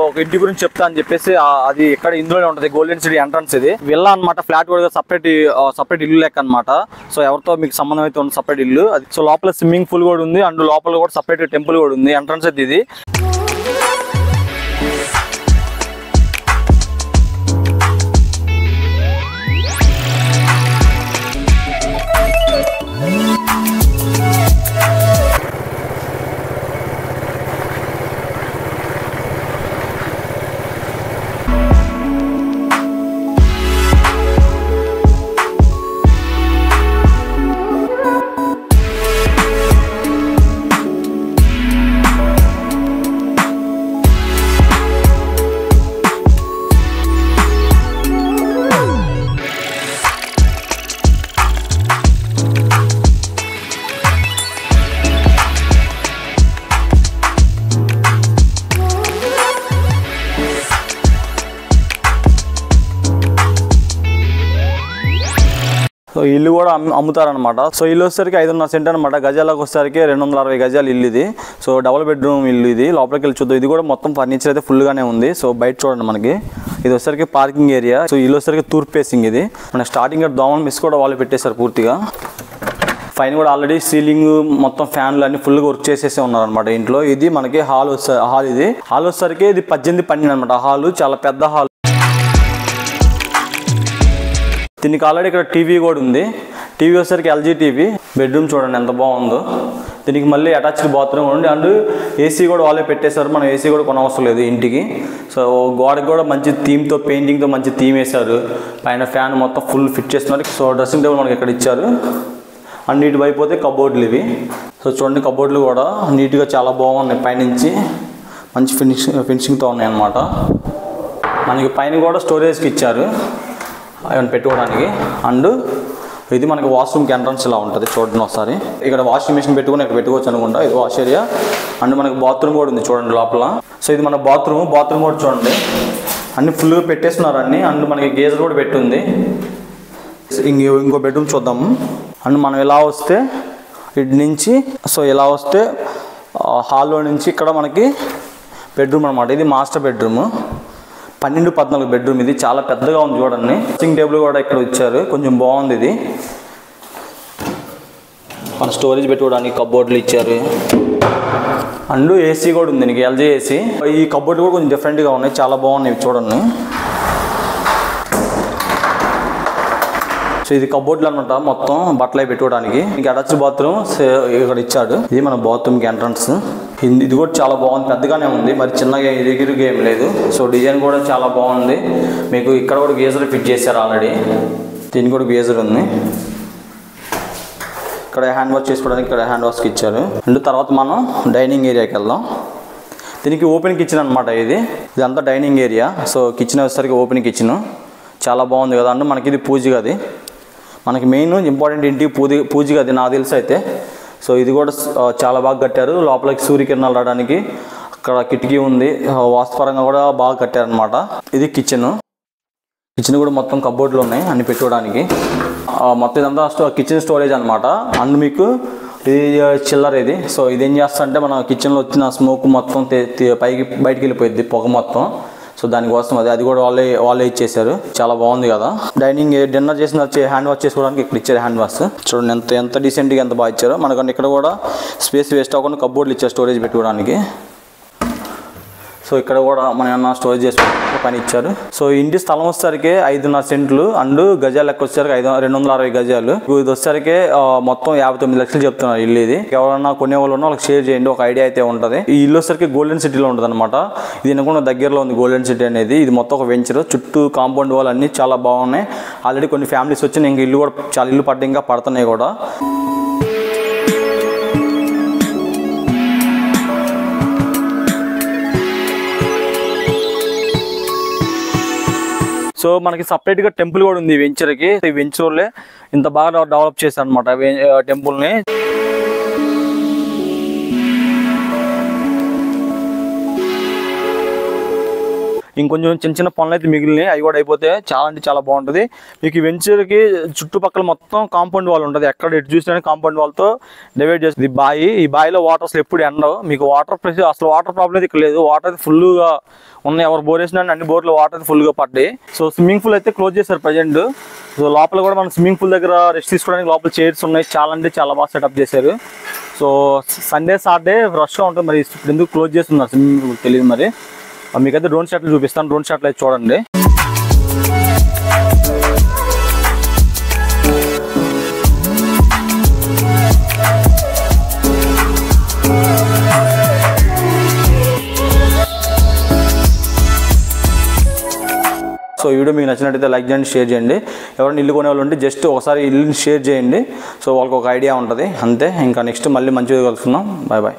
ఒక ఇంటి గురించి చెప్తా అని చెప్పేసి అది ఇక్కడ ఇందులోనే ఉంటుంది. గోల్డెన్ సిటీ ఎంట్రన్స్ ఇది విల్లా అనమాట. ఫ్లాట్ కూడా సపరేట్ ఇల్లు లెక్క అనమాట. సో ఎవరితో మీకు సంబంధం అయితే ఉంది సపరేట్ ఇల్లు అది. సో లోపల స్విమ్మింగ్ పూల్ కూడా ఉంది అండ్ లోపల కూడా సపరేట్ టెంపుల్ కూడా ఉంది. ఎంట్రన్స్ అయితే ఇది. సో ఇల్లు కూడా అమ్ముతారనమాట. సో ఇల్లు వచ్చేసరికి 5.5 సెంట్ అనమాట. గజాలకు వచ్చేసరికి 260 గజాలు ఇల్లు ఇది. సో డబుల్ బెడ్రూమ్ ఇల్లు ఇది. లోపలికి వెళ్ళి చూద్దాం. ఇది కూడా మొత్తం ఫర్నిచర్ అయితే ఫుల్గానే ఉంది. సో బయట చూడండి మనకి ఇది వచ్చేసరికి పార్కింగ్ ఏరియా. సో ఇల్లు వచ్చేసరికి తూర్పు ఫేసింగ్ ఇది. మన స్టార్టింగ్ దోమలు మిస్ కూడా వాళ్ళు పెట్టేశారు పూర్తిగా. పైన కూడా ఆల్రెడీ సీలింగ్ మొత్తం ఫ్యాన్లు అన్ని ఫుల్గా వర్క్ చేసేసి ఉన్నారనమాట ఇంట్లో. ఇది మనకి హాల్ ఇది హాల్ వచ్చేసరికి ఇది 18x12 అనమాట. హాల్ చాలా పెద్ద హాల్. దీనికి ఆల్రెడీ ఇక్కడ టీవీ కూడా ఉంది. టీవీ వచ్చేసరికి LG టీవీ. బెడ్రూమ్ చూడండి ఎంత బాగుందో. దీనికి మళ్ళీ అటాచ్డ్ బాత్రూమ్ ఉంది అండ్ ఏసీ కూడా వాళ్ళే పెట్టేశారు. మనం ఏసీ కూడా కొనవసరం లేదు ఇంటికి. సో గోడకి కూడా మంచి థీమ్తో పెయింటింగ్తో మంచి థీమ్ వేశారు. పైన ఫ్యాన్ మొత్తం ఫుల్ ఫిట్ చేస్తున్నారు. సో డ్రెస్సింగ్ టేబుల్ మనకి ఇక్కడ ఇచ్చారు. అండ్ నీటి అయిపోతే కబోర్డ్లు ఇవి. సో చూడండి కబోర్డ్లు కూడా నీట్గా చాలా బాగున్నాయి. పైనుంచి మంచి ఫినిషింగ్తో ఉన్నాయి అన్నమాట. మనకి పైన కూడా స్టోరేజ్కి ఇచ్చారు అవన్నీ పెట్టుకోవడానికి. అండ్ ఇది మనకి వాష్రూమ్కి ఎంట్రన్స్ ఇలా ఉంటుంది చూడండి ఒకసారి. ఇక్కడ వాషింగ్ మిషన్ పెట్టుకుని ఇక్కడ పెట్టుకోవచ్చు అనుకుంటా. ఇది వాష్ ఏరియా. అండ్ మనకి బాత్రూమ్ కూడా ఉంది చూడండి లోపల. సో ఇది మన బాత్రూమ్ కూడా చూడండి అన్ని ఫుల్గా పెట్టేస్తున్నారు అన్ని. అండ్ మనకి గేజర్ కూడా పెట్టుంది. ఇంకో బెడ్రూమ్ చూద్దాము. అండ్ మనం ఇలా వస్తే ఇటు నుంచి సో ఇలా వస్తే హాల్లో నుంచి ఇక్కడ మనకి బెడ్రూమ్ అనమాట. ఇది మాస్టర్ బెడ్రూమ్. 12-14 బెడ్రూమ్ ఇది. చాలా పెద్దగా ఉంది చూడండి. డ్రెస్సింగ్ టేబుల్ కూడా ఇక్కడ ఇచ్చారు. కొంచెం బాగుంది ఇది. మన స్టోరేజ్ పెట్టుకోవడానికి కబోర్డ్లు ఇచ్చారు. అండ్ ఏసీ కూడా ఉంది దీనికి LG ఏసీ. ఈ కబోర్డ్లు కూడా కొంచెం డిఫరెంట్గా ఉన్నాయి. చాలా బాగున్నాయి చూడండి. సో ఇది కబోర్డ్లు అనమాట మొత్తం బట్టలు పెట్టుకోవడానికి. ఇంకా అటాచ్డ్ బాత్రూమ్ ఇక్కడ ఇచ్చాడు. ఇది మన బాత్రూమ్కి ఎంట్రన్స్. ఇది కూడా చాలా బాగుంది. పెద్దగానే ఉంది. మరి చిన్నగా ఇరుగిరుగా ఏం లేదు. సో డిజైన్ కూడా చాలా బాగుంది. మీకు ఇక్కడ కూడా గీజర్ ఫిట్ చేశారు ఆల్రెడీ. దీనికి కూడా గీజర్ ఉంది. ఇక్కడ హ్యాండ్ వాష్ చేసుకోవడానికి ఇక్కడ హ్యాండ్ వాష్కి ఇచ్చారు. అండ్ తర్వాత మనం డైనింగ్ ఏరియాకి వెళ్దాం. దీనికి ఓపెన్ కిచెన్ అనమాట. ఇదంతా డైనింగ్ ఏరియా. సో కిచెన్ వచ్చేసరికి ఓపెన్ కిచెన్ చాలా బాగుంది కదా. అంటే మనకి ఇది పూజ గది. మనకి మెయిన్ ఇంపార్టెంట్ ఇంటికి పూజ గది నాకు తెలుసు అయితే. సో ఇది కూడా చాలా బాగా కట్టారు. లోపలికి సూర్యకిరణాలు రావడానికి అక్కడ కిటికీ ఉంది. వాస్తుపరంగా కూడా బాగా కట్టారనమాట. ఇది కిచెన్ కూడా మొత్తం కబోర్డ్లు ఉన్నాయి అన్ని పెట్టుకోవడానికి. మొత్తం ఇదంతా కిచెన్ స్టోరేజ్ అనమాట. అండ్ మీకు ఇది చిల్లర ఇది. సో ఇది ఏం చేస్తా అంటే మన కిచెన్లో వచ్చిన స్మోక్ మొత్తం బయటికి వెళ్ళిపోయింది పొగ మొత్తం. సో దానికోసం అది కూడా వాళ్ళే ఇచ్చేసారు. చాలా బాగుంది కదా. డైనింగ్ డిన్నర్ చేసిన హ్యాండ్ వాష్ చేసుకోవడానికి ఇక్కడ ఇచ్చారు హ్యాండ్ వాష్. చూడండి ఎంత డీసెంట్గా ఎంత బాగా ఇచ్చారు. మనకన్నా ఇక్కడ కూడా స్పేస్ వేస్ట్ అవ్వకుండా కబోర్డ్లు ఇచ్చారు స్టోరేజ్ పెట్టుకోవడానికి. సో ఇక్కడ కూడా మనం ఏమన్నా స్టోరేజ్ చేసుకోవడానికి పని ఇచ్చారు. సో ఇంటి స్థలం వచ్చేసరికి 5.5 సెంట్లు అండ్ గజాలు లెక్క వచ్చేసరికి 260 గజాలు. ఇది వచ్చేసరికి మొత్తం 59 లక్షలు చెప్తున్నారు ఇల్లు. ఇది ఎవరన్నా కొనేవాళ్ళు ఉన్నా వాళ్ళకి షేర్ చేయండి. ఒక ఐడియా అయితే ఉంటుంది. ఈ ఇల్లు వచ్చేసరికి గోల్డెన్ సిటీలో ఉంటుంది అనమాట. ఇది అనుకున్న దగ్గరలో ఉంది గోల్డెన్ సిటీ అనేది. ఇది మొత్తం ఒక వెంచర్. చుట్టూ కాంపౌండ్ వాళ్ళు అన్ని చాలా బాగున్నాయి. ఆల్రెడీ కొన్ని ఫ్యామిలీస్ వచ్చి ఇంకా ఇల్లు కూడా చాలా ఇల్లు పడ్డ ఇంకా పడుతున్నాయి కూడా. సో మనకి సపరేట్గా టెంపుల్ కూడా ఉంది ఈ వెంచర్కి. ఈ వెంచర్లే ఇంత బాగా డెవలప్ చేశారు అనమాట టెంపుల్ని. ఇంకొంచెం చిన్న చిన్న పనులు అయితే మిగిలినాయి, అవి కూడా అయిపోతే చాలా అంటే చాలా బాగుంటుంది. మీకు ఈ వెంచర్కి చుట్టుపక్కల మొత్తం కాంపౌండ్ వాల్ ఉంటుంది, ఎక్కడ ఎటు చూసినా కాంపౌండ్ వాల్తో డివైడ్ చేస్తుంది. ఈ బావిలో వాటర్ అసలు ఎప్పుడు ఎండవు, మీకు అసలు వాటర్ ప్రాబ్లం అయితే ఇక్కడ లేదు. వాటర్ అయితే ఫుల్గా ఉన్నాయి, ఎవరు బోర్ వేసినా అన్ని బోర్లో వాటర్ అయితే ఫుల్గా పడ్డాయి. సో స్విమ్మింగ్ పూల్ అయితే క్లోజ్ చేశారు ప్రజెంట్. సో లోపల కూడా మనం స్విమ్మింగ్ పూల్ దగ్గర రెస్ట్ తీసుకోవడానికి లోపల చైర్స్ ఉన్నాయి, చాలా అంటే చాలా బాగా సెటప్ చేశారు. సో సండే సాటర్డే రష్గా ఉంటుంది, మరి ఇప్పుడు ఎందుకు క్లోజ్ చేస్తున్నారు స్విమ్మింగ్ పూల్ తెలియదు. మరి మీకైతే డ్రోన్ షాట్లు చూపిస్తాను, డ్రోన్ షాట్లు అయితే చూడండి. సో వీడియో మీకు నచ్చినట్టయితే లైక్ చేయండి, షేర్ చేయండి. ఎవరైనా ఇల్లు కొనే వాళ్ళు ఉంటే జస్ట్ ఒకసారి ఇల్లుని షేర్ చేయండి, సో వాళ్ళకి ఒక ఐడియా ఉంటుంది అంతే. ఇంకా నెక్స్ట్ మళ్ళీ మంచిగా కలుసుకుందాం. Bye bye.